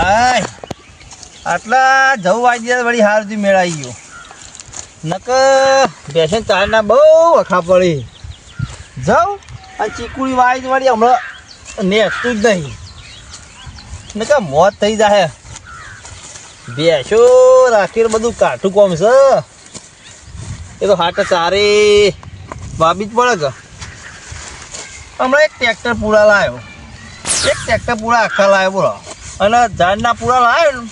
હાય આટલા જવું વાગ્યા વળી હારથી મેળાઈ ગયો નક બેસન ચારના બહુ વખા પડી જાઉં અને ચીકુડી વાળી વળી હમણાં નેસતું જ નહીં નક મોત થઈ જાય બેસો રાખીને બધું કાઠું કોમ છે એ તો હાટ ચારે વાબી જ પડે કે હમણાં એક ટ્રેક્ટર પૂરા લાવ્યો આખા લાવ્યો બોલો અને ઝાડના પૂરા લાવ્યો ને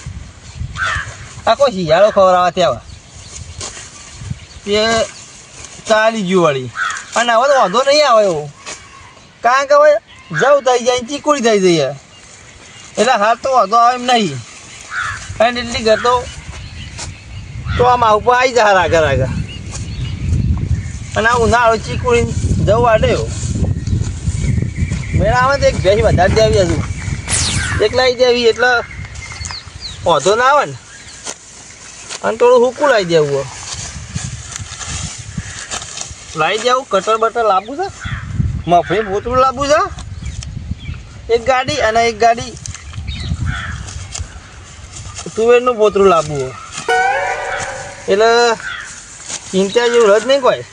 આખો શિયાળો ખવડાવવા ત્યાં તે ચાલી ગયું વળી અને હવે તો વાંધો નહીં આવે એવો કારણ કે હવે જવું થઈ જાય ચીકુડી થઈ જઈએ એટલે હાલ તો વાંધો આવે એમ નહીં અને એટલી ઘર તો આમ ઉપર આવી જાય આગળ અને આ ઉનાળો ચીકુડી જવું આડ્યો મેળા આવે તો એક ભેંસ વધારે દેવી હજુ એકલા દેવી એટલે વાંધો ના આવે ને અને થોડું હુકું લાવી દેવું લાવી દેવું કટર બટર લાવવું છે મફળી પોતરું લાવવું છે એક ગાડી અને એક ગાડી તુવેરનું પોતરું લાવવું એટલે ચિંતા જેવું રજ નહીં કોઈ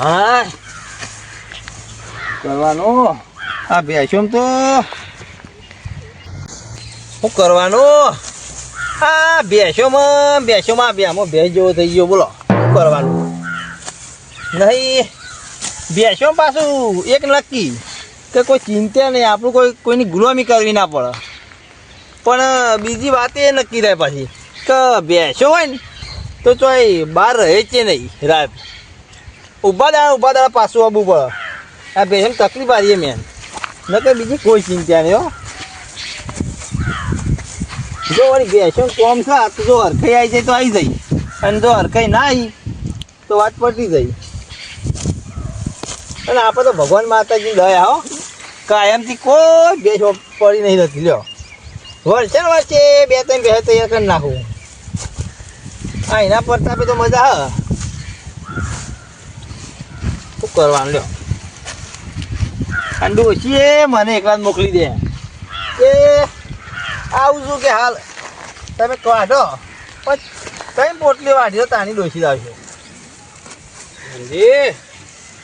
હા કરવાનું આ ભેંસોમ તો શું કરવાનું આ ભેંસોમાં બેમાં ભેંસ જેવો થઈ ગયો બોલો શું કરવાનું નહીં ભેંસો પાછું એક નક્કી કે કોઈ ચિંતા નહીં આપણું કોઈની ગુલામી કરવી ના પડે પણ બીજી વાત એ નક્કી થાય પાછી કે ભેંસો હોય ને તો ચોય બહાર રહે છે નહીં રાત ઊભા દાડા પાછું આવવું પડે આ ભેંસોને તકલીફ આવીએ મેન ન કે બીજી કોઈ ચિંતા નહીં હો જો વળી ભેંસો કોમ છે તો જો હરખાઈ આવી જાય તો આવી જાય અને જો હરખાઈ ના આવી તો વાત પડતી જાય અને આપણે તો ભગવાન માતાજી દયા હો કાયમથી કોઈ ભેંસ પડી નહીં નથી લ્યો વર્ષે બે ત્રણ ભેંસ તૈયાર કરી નાખું હા એના પ્રતાપે તો મજા આવે શું કરવાનું લ્યો અને ડોશીએ મને એકલા જ મોકલી દે કે આવું છું કે હાલ તમે કાઢો પણ કઈ પોટલી વાઢી તો તાણી ડોશી લાવશો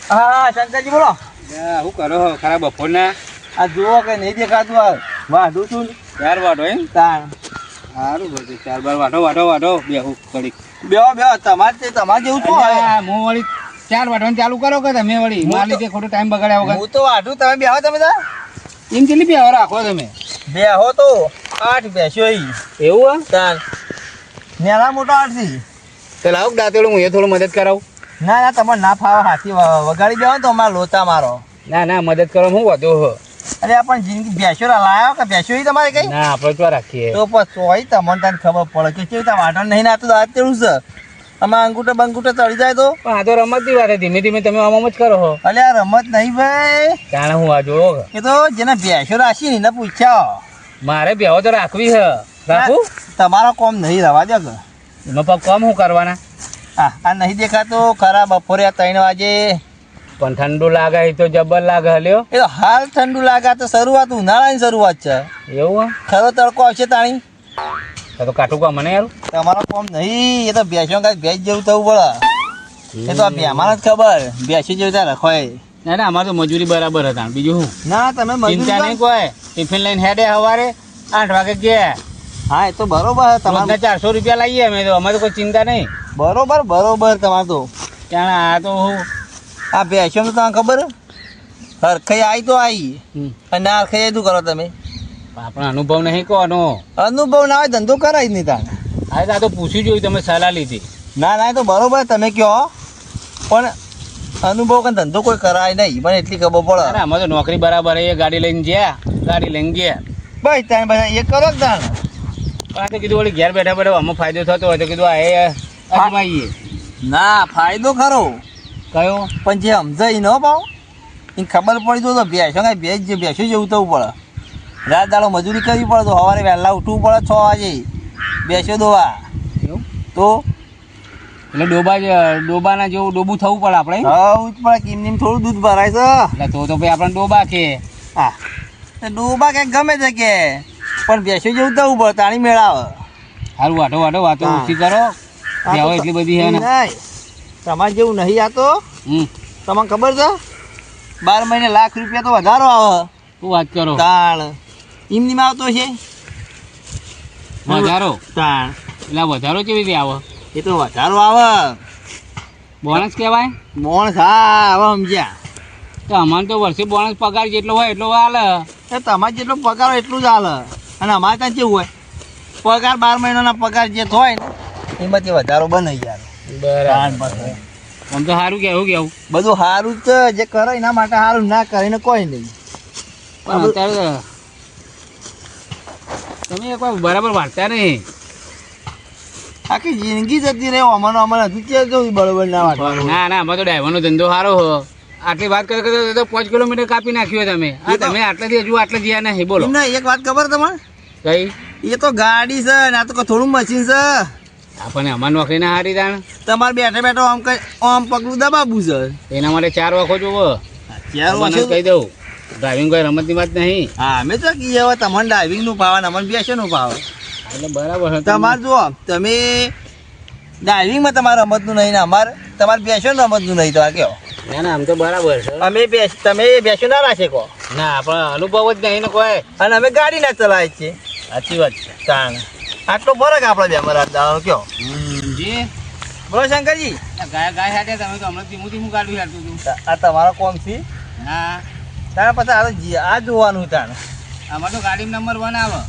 હા શંકરજી બોલો શું કરો ખરા બપોરના આ જુઓ કે નહીં દેખાતું આ વાઢું છું ચાર વાટો એમ તાણ સારું બધું ચાર બાર વાટો બેહું કડી તમારે જેવું શું હોય હું વળી ચાર વાટવાનું ચાલુ કરો કે તમે વળી માર લીધે ખોટો ટાઈમ બગાડ્યા વગર હું તો વાઢું તમે બેહો તમે તાર એમ કેટલી બેહો રાખો તમે બેહો તો 8 બેસ્યો એવું તાર નેલા મોટો 8 થી તો લાવ દાંતેડું હું એ થોડું મદદ કરાવું ના તમારે ના ફાવે હાથી વગાડી દેવો ને તો અમારે લોચા મારો ના મદદ કરો હું વધુ હો અરે પણ જિંદગી બેસ્યો લાયો કે બેસ્યો તમારે કઈ ના આપણે તો રાખીએ તો પછી તમને ખબર પડે કે કેવી રીતે વાટણ નહીં ના તો દાંત તેવું છે આમાં અંગૂઠો ચડી જાય તો પણ આ તો રમતની વાત ધીમે ધીમે તમે આમ જ કરો હો અલે આ રમત નહીં ભાઈ જાણે હું આ જોવો એ તો જેને બેસ્યો રાશી ને પૂછ્યા મારે બેહો તો રાખવી છે રાખું તમારો કોમ નહીં રવા દો કે એમાં પગ કોમ શું કરવાના આ નહીં દેખાતો ખરા બપોરે 3 વાગે પણ ઠંડુ લાગે તો જબર લાગે હલ્યો એ તો હાલ ઠંડુ લાગે તો શરૂઆત ઉનાળાની શરૂઆત છે એવું ખરો તડકો આવશે તાણી તો કાઠું કામ મને યાર તમારો કોમ નહીં એ તો બેસ્યો કાંઈ ભેંસ જેવું થવું પડે એ તો બેમાન જ ખબર બેસી જેવું ત્યાં રખવાય ના અમારે તો મજૂરી બરાબર હતા બીજું શું ના તમે ચિંતા નહીં કોઈ ટિફિન લઈને હેડે સવારે 8 વાગે ગયા હા એ તો બરોબર તમારે 400 રૂપિયા લાવીએ અમે તો અમારે તો કોઈ ચિંતા નહીં બરોબર તમારે તો ત્યાં આ તો હું આ બેસ્યો તો તમને ખબર હરખાઈ આવી તો આવી અને ના હરખાઈ શું કરો તમે આપણો અનુભવ નહીં કોનો અનુભવ ના હોય ધંધો કરાય જ નહીં તાને આ તો પૂછ્યું જોયું તમે સલાહ લીધી ના એ તો બરોબર તમે કહો પણ અનુભવ કે ધંધો કોઈ કરાય નહીં મને એટલી ખબર પડે અમે તો નોકરી બરાબર એ ગાડી લઈને ગયા બસ તાને બધા એ કરો જ તાને આ તો કીધું વળી ઘેર બેઠા બેઠા આમાં ફાયદો થતો હોય તો કીધું આ એ અજમાઈએ ના ફાયદો ખરો કયો પણ જે સમજાય ન પાવ એ ખબર પડી તો ભેંસો કાંઈ ભેંસો જેવું થવું પડે રાત દાડો મજૂરી કરવી પડે તો સવારે વહેલા ઉઠવું પડે 6 વાગે બેસ્યો દોવા એવું તો એટલે ડોબાના જેવું ડોબું થવું પડે આપણે થવું જ પડે કિમનીમ થોડું દૂધ ભરાય છે એટલે તો ભાઈ આપણે ડોબા કે હા ડોબા કે ગમે છે કે પણ બેસી જેવું થવું પડે તાણી મેળાવે. હારું વાટો વાતો હા. ઓછી કરો બેહો એટલી બધી છે ને નહીં તમારે જેવું નહીં આ તો હમ તમને ખબર છે 12 મહિને લાખ રૂપિયા તો વધારો આવે શું વાત કરો તાણ એમની માં આવતો છે વધારો તાણ એટલે વધારો કેવી રીતે આવે એ તો વધારો આવે બોનસ કહેવાય મોણ હા હવે સમજ્યા તો અમારે તો વર્ષે બોનસ પગાર જેટલો હોય એટલો હાલે એ તમારે જેટલો પગાર હોય એટલું જ હાલે અને અમારે ત્યાં કેવું હોય પગાર 12 મહિનાના પગાર જે હોય ને એમાંથી વધારો બને યાર બરાબર આમ તો સારું કેવું બધું સારું જ છે જે કરે એના માટે સારું ના કરે ને કોઈ નહીં પણ અત્યારે તમે કોઈ બરાબર વાંચતા નહીં આખી જિંદગી જતી રહે અમને હજુ ક્યાં જવું બરોબર ના વાંચવાનું ના આમાં તો ડ્રાઈવરનો ધંધો સારો હો આટલી વાત કરતા તો 5 કિલોમીટર કાપી નાખ્યો તમે આ તમે આટલેથી હજુ આટલે જ્યાં નહીં બોલો એમને એક વાત ખબર તમારે કઈ એ તો ગાડી છે ને આ તો થોડું મશીન છે આપણને અમાર નોકરી ના હારી દાણ તમારે બેઠા બેઠા આમ કઈ આમ પગલું દબાવવું છે એના માટે 4 વખો જોવો મને જ કહી દઉં ડ્રાઇવિંગ કોઈ રમતની વાત નહીં હા અમે તો કહીએ હવે તમને ડ્રાઇવિંગ નું ભાવે ને અમને બેસે નું ભાવે એટલે બરાબર છે તમારે જુઓ તમે ડ્રાઇવિંગમાં તમારે રમતનું નહીં ને અમારે તમારે બેસો રમતનું નહીં તો આ કહો ના આમ તો બરાબર છે અમે તમે બેસો ના રાખે કહો ના પણ અનુભવ જ નહીં ને કોઈ અને અમે ગાડી ના ચલાવીએ છીએ સાચી વાત છે તાણ આટલો ફરક આપણે બે અમારા દાવાનો કયો જી બોલો શંકરજી ગાય સાથે તમે તો હમણાં ધીમું ગાડું હાલતું હતું આ તમારો કોમ છે હા તારે પછી આ જોવાનું તાણ આમાં તો ગાડી નંબર 1 આવે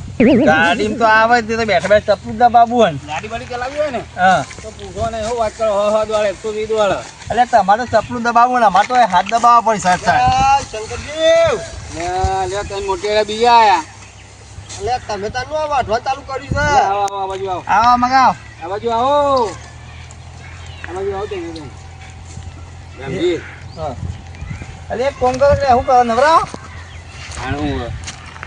ગાડીમાં તો આવે તે તો બેઠા બેઠા ચપલું દબાવવું હોય ને ગાડી બાડી ચલાવી હોય ને હા તો પૂછો ને એવું વાત કરો હદ વાળે 120 વાળે એટલે તમારે તો ચપલું દબાવવું ને અમારે તો હાથ દબાવવા પડે સાહેબ શંકરજી લે તને મોટી બીજા આયા એટલે તમે તારું વાઢવા ચાલુ કર્યું છે આવો આ બાજુ આવો આવો મગાવ આ બાજુ આવો તે રામજી હા અરે એક કોમ કરો એટલે શું કરો નવરા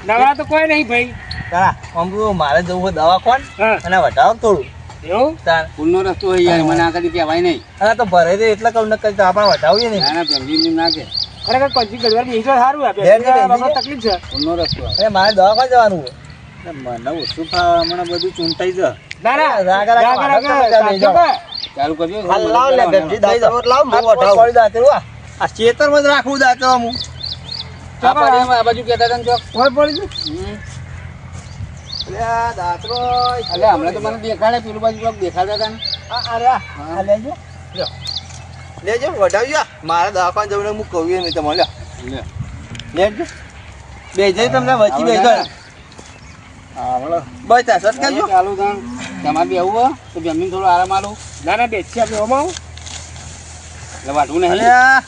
નવરા તો કોઈ નહીં ભાઈ તારા અમરું મારે જવું હોય દવા કોણ અને વટાવો થોડું એવું તાર ફૂલનો રસ્તો હોય યાર મને આ કદી કહેવાય નહીં અને તો ભરે દે એટલે કહું નક્કી તો આપણે વટાવીએ નહીં ના ના પેલી ના કે ખરેખર પંચી ઘડીવાર બેસી તો સારું આપે તકલીફ છે ફૂલનો રસ્તો અરે મારે દવા કોણ જવાનું હોય મને ઓછું ફાવે હમણાં બધું ચૂંટાઈ છે ના ના રાગ રાગ રાગ રાગ ચાલુ કરજો લાવ લે ગંજી દાઈ દો લાવ હું વટાવું દાતે આ ખેતરમાં જ રાખવું દાતે હું આ બાજુ કહેતા હતા ને ચોક કોઈ પડી ગયું હમ. એટલે આ દાતરો અલે હમણાં તો મને દેખાડે પેલું બાજુ ચોક દેખાડતા હતા ને અરે આ લેજો લ્યો લેજો વટાવજો મારે દવાખાને જવું હું કહું નહીં તમને લ્યો લે લેજો બે જઈ તમને વચ્ચી બે ગયો હા બોલો બસ આ સટ કરજો ચાલુ તાણ તમારે બી આવું હોય તો જમીન થોડો આરામ આલું ના ના બેસી આપણે ઓમાં એટલે વાટવું નહીં અલ્યા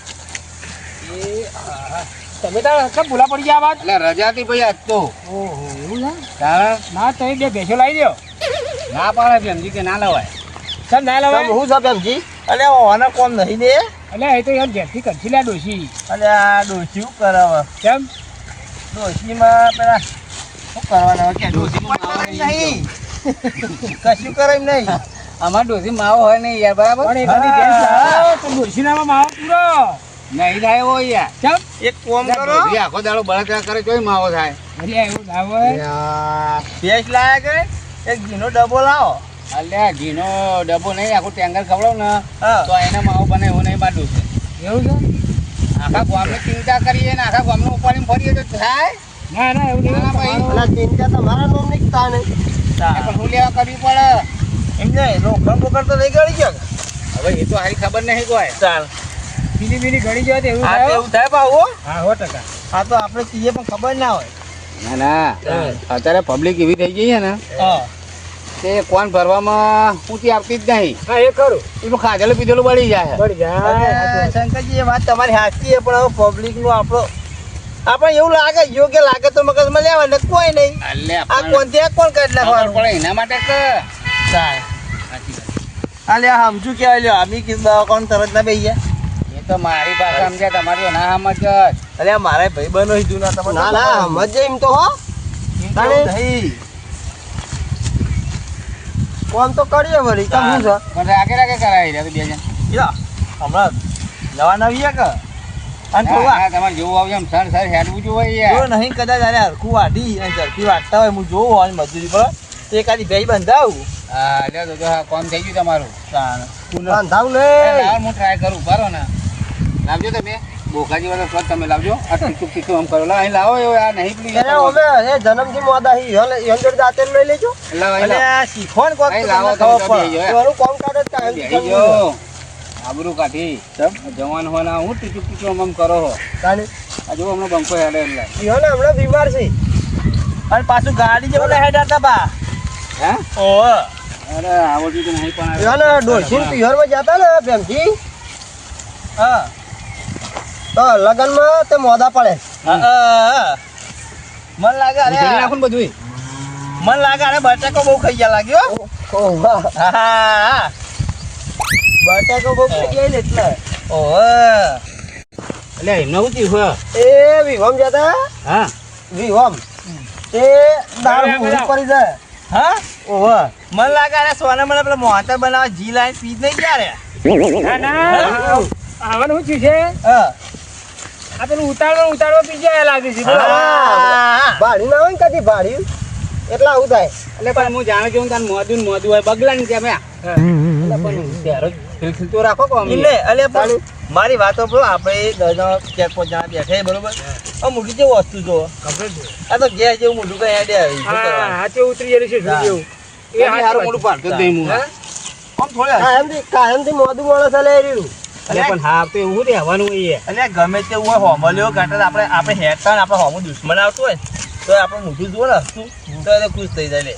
તમે તાર કેમ ભૂલા પડી ગયા વાત એટલે રજા હતી ભાઈ આજ તો ઓહો એવું છે તારે ના તમે બે ભેંસો લાવી દો ના પાડે સમજી કે ના લવાય સર ના તમે લવાય હું સાહેબ એમજી અલે ઓને કોમ નહીં દે એટલે એ તો યાર ઘેરથી કરશી લ્યા ડોશી અલે આ ડોસી શું કરાવે કેમ ડોસીમાં પેલા શું કરવાના કે ડોસીમાં નહીં કશું કરે એમ નહીં અમાર ડોસી માવો હોય નહીં યાર બરાબર પણ એકાદી ભેંસ લાવો તો ડોશી નામાં માવો પૂરો નહીં થાય હોય યાર કેમ એક કોમ કરો ડોસી આખો દાડો બળતરા કરે તોય માવો થાય અરે એવું ના હોય ભેંસ લાયા કે એક ઘીનો ડબ્બો લાવો અલ્યા ઘીનો ડબ્બો નહીં આખું ટેંગર ખવડાવ ને હા તો એને માવો બને એવું નહીં બાર ડોસી એવું છે આખા ગામની ચિંતા કરીએ ને આખા ગામનું ઉપાડીને ફરીએ તો થાય ના ના એવું નહીં ના, ભાઈ. તમારું- અલા ચિંતા તમારા નામ નહીં તા નહીં પણ હું લેવા કરવી પડે એમ નહીં રોકડ બોકડ તો નહીં ગળી ગયો હવે એ તો હારી ખબર નહીં કોઈ ચાલ બીલી બીલી ઘડી જાય તો એવું આ તો થાય એવું થાય ભાવ હા 100%. આ તો આપણે કહીએ પણ ખબર ના હોય ના ના અત્યારે પબ્લિક એવી થઈ ગઈ છે ને હા કે કોણ ભરવામાં ઊંચી આપતી જ નહીં હા એ ખરું એનું ખાધેલું પીધેલું બળી જાય બળી જાય અરે શંકરજી એ વાત તમારી સાચી છે પણ હવે પબ્લિક નું આપણો આપણે એવું લાગે યોગ્ય લાગે તો મગજમાં લેવા ને કોઈ નહીં અલ્યા આ કોણ ત્યાં કોણ કાઢી ખબર નાખવાનું પડે એના માટે કે ચાલ સાચી વાત. અલે આ સમજુ કેવાય લ્યો આમી કીધું દવાખાને તરત ના બેસી ગયા એ તો મારી ભાષા સમજ્યા તમારી તો ના સમજ જ અલે આ મારા ભાઈ બનો જૂના તમે ના, ના, સમજે એમ તો હો નહીં કોમ તો કરીએ વળી કેમ શું છે પણ રાગે રાગે કરાવી રહ્યા તો બે જણ યા હમણાં નવા નવી કે અને થોડું હા, તમારે જેવું આવ્યું એમ સર સર હેડવું જોઈએ યાર. જો નહીં કદાચ આને હરખું વાઢી અને ઝડપી વાટતા હોય હું જોવું હોય મજૂરી પર તો એકાદી ભેઈ બંધાવું હા લ્યો તો હા, કામ થઈ ગયું તમારું. બાંધાવ ને લાવ, હું ટ્રાય કરું બરો ને. લાવજો તમે બોકાજી વાળો સ્વાદ તમે લાવજો. આ ટીચુક ટીચુક આમ કરો. લાવ, અહીં લાવો એવું આ નહીં પડી અરે અમે એ જન્મથી મોદા હી યંદર જાતે લઈ લેજો લાવ, અહીં અને લાવ. આ શીખો ને કોક અહીં તો લાવો, તમને તમે ખબર તો પડે. બેહી એનું કામ કાઢે જ કાયમ બેહી ગયો. આબરૂ કાઢી જવાન હોય ને હું ટીચુક ટીચુક આમ કરો હો. તાણી આ જો હમણાં બંકો હેડે એટલે. ઈહો ને હમણાં બીમાર છે અને પાછું ગાડી જેવું હેડ હતા બા હે ઓહ અરે આવડતું તો નહીં પણ ઈહો ને ડોલસી પિયરમાં જતા ને પ્રેમજી હા તો લગનમાં તે મોદા પડે મન લાગે અરે ઉધેડી નાખો ને બધુંય. મન લાગે અરે બટાકો બહુ ખાઈ ગયા લાગ્યો ઓહ વાહ. હા બટાકો બહુ ખાઈ જાય ને એટલે ઓહ એટલે એમને શું થયું હે? એ વિવમ જતા હા વિવમ એ દાળ ભૂરી પડી જાય હા ઓહ મન લાગે અરે સોના મને પેલા મોહનથાળ બનાવવા જી લાઈન પી જ નહીં ગયા રે ના ના આવવાનું શું છે હા આ પેલું ઉતાળો પી જાય લાગે છે હા. ભાડી ના હોય ને કદી ભાડી એટલે આવું થાય એટલે પણ હું જાણું છું તાર મોદું ને મોદું હોય બગલા ને ત્યાં એટલે પણ ત્યારે ખીલખીલતો રાખો કો અમે. એટલે અલે પણ મારી વાતો બરો આપણે 10 4 5 જણા બેઠા બરોબર આ મોટી જેવું વસ્તુ જો આ તો ગેસ જેવું મોટું કઈ હેડે આવી શું કરવાનું? હાથે ઉતરી ગયેલું છે હા. જેવું એ હારું મોટું પાડતો જ નહીં હું. આમ થોડે કાયમથી મોદું માણસ લઈ રહ્યું એટલે પણ હા તો એવું રહેવાનું હોય એટલે ગમે તે હોય હોમલ્યો કાંટા આપણે હેડતા ને આપણે હોમું દુશ્મન આવતું હોય તો આપણે મોઢું જુઓ ને હસતું તો એ ખુશ થઈ જાય લે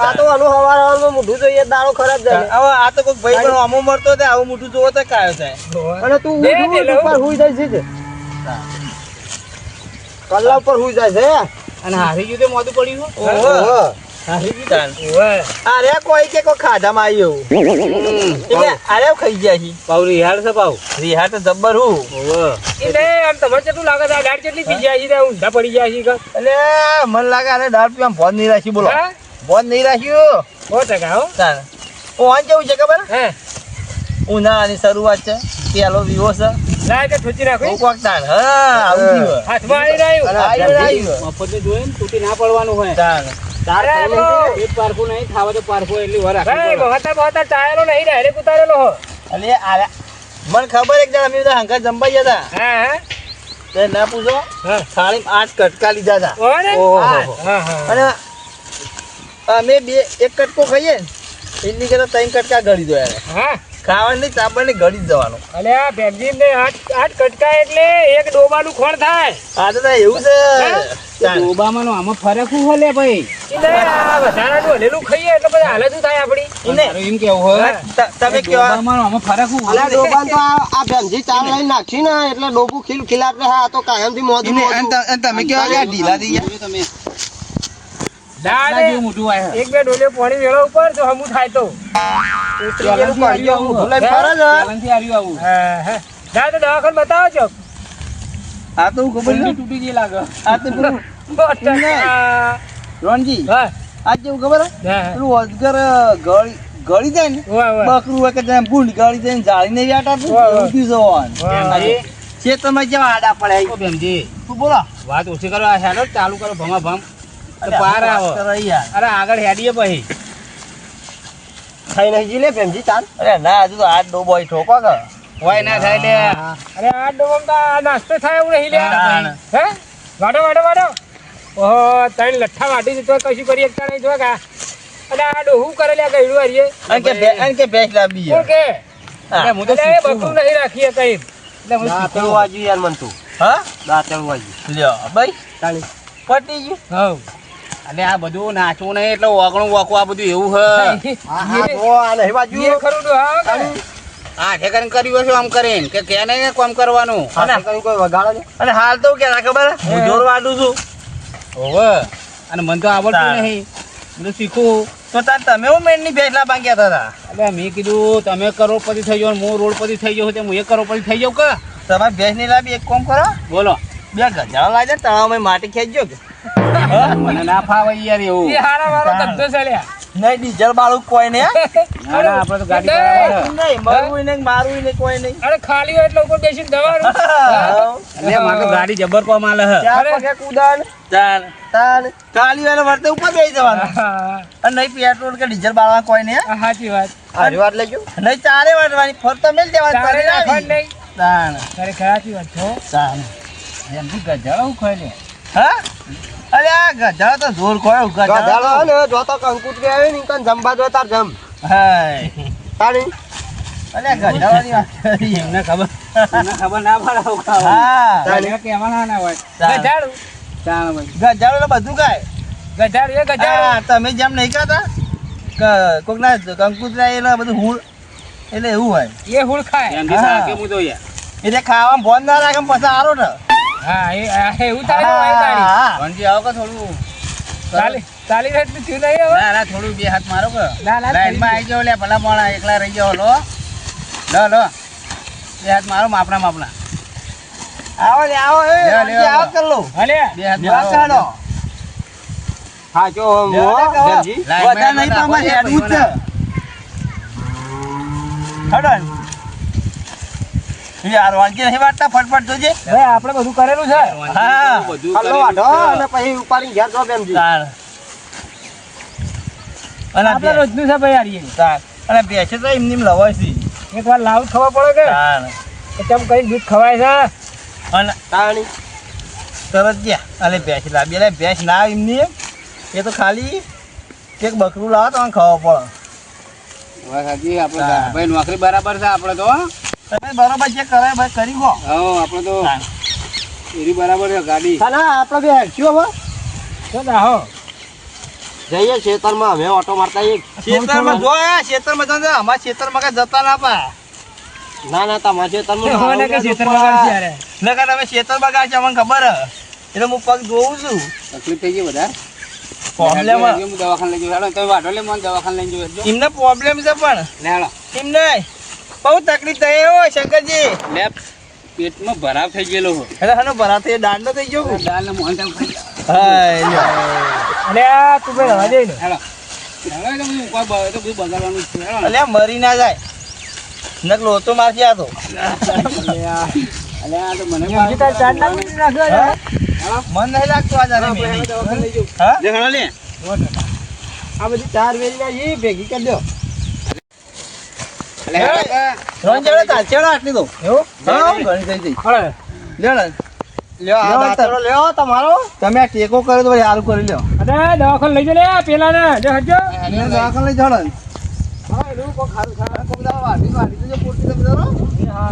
આ તો આનું હવારમાં મોઢું જોઈએ દાડો ખરાબ જાય હવે આ તો કોઈ ભાઈ પણ હોમો મરતો થાય આવું મોઢું જોવો તો કાયો થાય અને તું ઉપર હુઈ જાય છે કલ્લા ઉપર હુઈ જાય છે અને હારી ગયું તો મોદું પડ્યું છે? ઓહો હારી ગયું તો? અરે કોઈ કે કોઈ ખાધામાં આવ્યું એટલે અરે ખાઈ ગયા છે પાવ રિહાડ છે પાવ. રિહાર તો જબ્બર હું એટલે આમ તમારે કેટલું લાગે છે દાડ કેટલી પી જાય છે ઊંધા પડી જાય છે એટલે મને લાગે અરે દાળ પીવા ફોન નહીં રાખ્યું બોલો હા ફોન નહીં રાખ્યું 100% હો તાર ફોન કેવું છે ખબર હે ઉનાળાની શરૂઆત છે પેલો વિવો છે લાય કે ઠોચી નાખો કોક તાર હા આવું થયું હાથમાં આવી રહ્યું આવ્યું મફત જોઈએ ને તૂટી ના પડવાનું હોય. તાર અરે આપણો પેટ પારખું નહીં ખાવા તો પારખું એટલી વાર ભાઈ રાખવી બહતા ચાયેલો નહીં ડાયરેક્ટ ઉતારેલો હો અલે આલા મને ખબર એક જણ અમે બધા હંકા જંબાઈ ગયા હતા હા હા તે ના પૂછો હા થાળી 8 કટકા લીધા હતા ઓને ઓહો. હા હા અને અમે એક કટકો ખાઈએ ને એટલી કરતા 3 કટકા ગળી દો યાર હા ખાવાનું નહીં ચાપડને ગળી જ જવાનું અલે આ ભેગજી ને આઠ કટકા એટલે એક ડોબાનું ખોળ થાય આ તો એવું છે તાર. ઓબામાનો આમાં ફરક શું હલે ભાઈ? એટલે આ વધારાનું હલેલું ખાઈએ એટલે પછી હાલત શું થાય આપણી ઈને તારું એમ કેવું હોય તમે કયો ઓબામાનો આમાં ફરક શું અલા હોય? ડોબાન તો આ ભેમજી ચાર લઈને નાખી ને એટલે ડોબું ખીલાટ રહે આ તો કાયમથી મોદું તમે કયો આ ઢીલા થઈ ગયા જોયું તમે? દાડે આટલા જેવું મોટું આયા. એક બે ડોલે પાણી વેળો ઉપર તો હમું થાય તો ઉતરી ગયેલું પહેલાંથી પડી ગયું. આવું. ભલે ફરે છે. પહેલાંથી હાર્યું આવું. હા હા દાદા તો દવાખાને બતાવો છો આ તો હું ખબર પહેલી છે તૂટી ગઈ લાગે. આ તો પેલું હા રોનજી હા આ જેવું ખબર હે હા. પેલું અજગર ગળી જાય ને વાહ વાહ બકરું હોય કે જેમ ભૂંડ ગળી જાય ને જાળી નહીં આટાતું વાહ, વાહ. એવું થયું જવાનું. વાહ. આજે છે તમે જેવા આડા પડે ઓ બેમજી, તું બોલો વાત ઓછી કરો. આ હેડો ચાલુ કરો ભમા ભમ. તો અરે પાર વાત આવો. કરો યાર. અરે આગળ હેડીએ પછી. ખાઈ નહીં જી લે ભેમજી ચાલ અરે ના હજુ તો આ ડોબો અહીં ઠોકો કે હોય ના થાય લે. અરે આ ડોમ તો આ નાસ્તો થાય એવું નહીં લે ના. હે વાડો વાડો વાડો ઓહો ત્રણ લઠ્ઠા વાટી દીધો કશું કરી એકતા નહીં જો કા અને આ ડોહું કરે લે ગઈડું હરીએ અને કે બેસ લાવી શું કે હા. એટલે હું તો એટલે એ શીખું. બકરું નહીં રાખીએ કઈ એટલે હું શીખું. વાજુ યાર મન તું હા દાંતેલું વાજુ લ્યો ભાઈ ચાલી પટી ગયું હવ એટલે આ બધું નાચવું નહીં એટલે ઓગણું વાકું આ બધું એવું હે. આ નહીં વાજુ એ ખરું તો હા આ ઠેકાણે કર્યું હશે આમ કરીને કે કે નહીં ને કામ કરવાનું. કોઈ વગાડો ને અને હાલ તો કે ખબર હે? હું જોર વાડું છું હોવે. અને મને તો આવડતું તાર. નહીં. હું તો શીખું. તો તાર તમે હું મેનની બેસલા બાંગ્યા હતા એટલે મેં કીધું તમે કરોડપતિ થઈ જાઓ ને હું રોડપતિ થઈ જાઉં તો હું એક કરોડપતિ થઈ જાઉં કે તમારે ભેંસ ની લાવી એક કોમ કરો બોલો. બે ગજાળા લાવી દે તળાવમાં માટી ખેંચજો કે મને ના ફાવે યાર એવું. એ હારા વાળો ધંધો ચાલ્યા નહીં ડીઝલ બાળું કોઈ નહીં ના ના આપણે તો ગાડી બરાબર છે. નહીં મરવું નહીં મારવું નહીં કોઈ નહીં અરે ખાલી હોય એટલે ઉપર બેસીને દવાનું અલ્યા મારે તો ગાડી જબર પર માલે હે ચાર પગે કૂદાન તાન ખાલી વાળા વર્તે ઉપર બેસી જવાનું અને નહીં પેટ્રોલ કે ડીઝલ બાળવા કોઈ નહીં સાચી વાત હારી વાત લેજો નહીં ચારે વાળવાની ફરતો મેલ દેવાની તારે તારે રાખવાનું આવી. નહીં તાન તારે સાચી વાત છો તાન એમથી ગજાળો હું ખાઈ લે હા અરે આ ગધાડો તો જોર ખોયો ગધાડો ને જો તો કંકુત કે આવે ને કન જમવા જો તાર જમ હાય તાણી અરે ગધાડાની વાત કરી એમને ખબર ના પડે હું ખાવા હા તારે કહેવાના ના હોય ગધાડું ચાલ ભાઈ ગધાડો એટલે બધું ખાય ગધાડું એ ગધાડું હા, તમે જેમ નહીં કહેતા કોક ના કંકુતરા એટલે બધું હુળ એટલે એવું હોય એ હુળ ખાય એમથી હા. સાકે હું તો યાર એટલે ખાવામાં ભોન ના રાખે પછી સારો ને હા એવું તારે હોય તારી હા વનજી આવો કે થોડું ચાલી રહે એટલું થયું નહીં હવે ના ના થોડું બે હાથ મારો કે ના, ના, લાઈનમાં આવી જાવ લે ભલા મોણા એકલા રહી જાવ લો લો બે હાથ મારો માપના આવો ને આવો એ લ્યો, વાંચી લ્યો. આવો કર લો હલે બે હાથ લેવા મારો કાઢો હાચો લેવા મો કાઢો. જમજી લાઈનમાં બધા નહીં રાખો, પામાં બે હેડવું જ છે હડો ને. યાર વાંચી નહીં વાંચતા ફટફટ જોજે ભાઈ આપણે બધું કરેલું છે હા. બધું હલ્લો કરેલું વાઢો છે. અને પછી ઉપાડી ઘેર જો બેમજી તાર અને આપણે રોજનું છે ભાઈ યાર તાર અને બેસે તો એમની એમ લવાય છે એક વાર લાવું જ ખબર પડે તાર કે કેમ કઈ દૂધ ખવાય છે અને તાણી તરત ગયા અને ભેંસ લાવી એટલે ભેંસ ના આવે એમની એમ એ તો ખાલી એક બકરું લાવો તો ખાવા વાત સાચી, આપણે ભાઈ નોકરી બરાબર છે આપણે તો પડે તમે બરોબર જે કરે ભાઈ કરી ગો હા આપણે તો એરી બરાબર છે ગાડી ના આપણે બે હેડશું હવે તો દાહો જઈએ ખેતરમાં અમે ઓટો મારતા એક ખેતરમાં જો ખેતરમાં જઈને અમારા ખેતરમાં કઈ જતા ના પા ના તમારા ખેતરમાં મને કે ખેતર બગાડ છે યાર નકર તમે ખેતર બગાડ છે અમને ખબર હે એટલે હું પગ જોઉં છું તકલીફ થઈ ગઈ વધારે પ્રોબ્લેમ હું દવાખાને લઈ જવું તમે વાઢો લે મને દવાખાને લઈ જવું એમને પ્રોબ્લેમ છે પણ લે હાલો એમને બહુ તકલીફ થઈ હોય શંકરજી લે પેટમાં ભરાવ થઈ ગયેલો હોય એટલે હનો ભરા થઈ દાંડો થઈ ગયો દાલ ને મોહન તેમ ખાઈ હાય લ્યો. અને આ તું ભાઈ રવા દે ને હેલો હેલો તો બધું કોઈ તો બધું બગાડવાનું જ છે હેલો અલ્યા મરી ના જાય નક લોતો મારશે આ તો અલે આ તો મને બીજી તાર ચાર ના મૂકી નાખ્યો યાર. મન નહીં લાગતું આ જાણે દવાખાને લઈ જવું હા લે હેલો લે આ બધી ચાર વેલીના ઈ ભેગી કરી દો અલે હેલો કે ત્રણ જણા ચાલશે ને આટલી તો એવું હા ઘણી થઈ જઈ હળે. લ્યો ને લ્યો આ લ્યો, દાંતરો લ્યો તમારો તમે આ ટેકો કર્યો તો સારું કરી લ્યો અને દવાખાને લઈ જલે પેલા ને જો હટજો એને દવાખાને લઈ જાઓ ને હા એનું કોઈ ખારું ખારું કોક દાડો વાઢી દેજો, પૂરતી તમે કરો. હા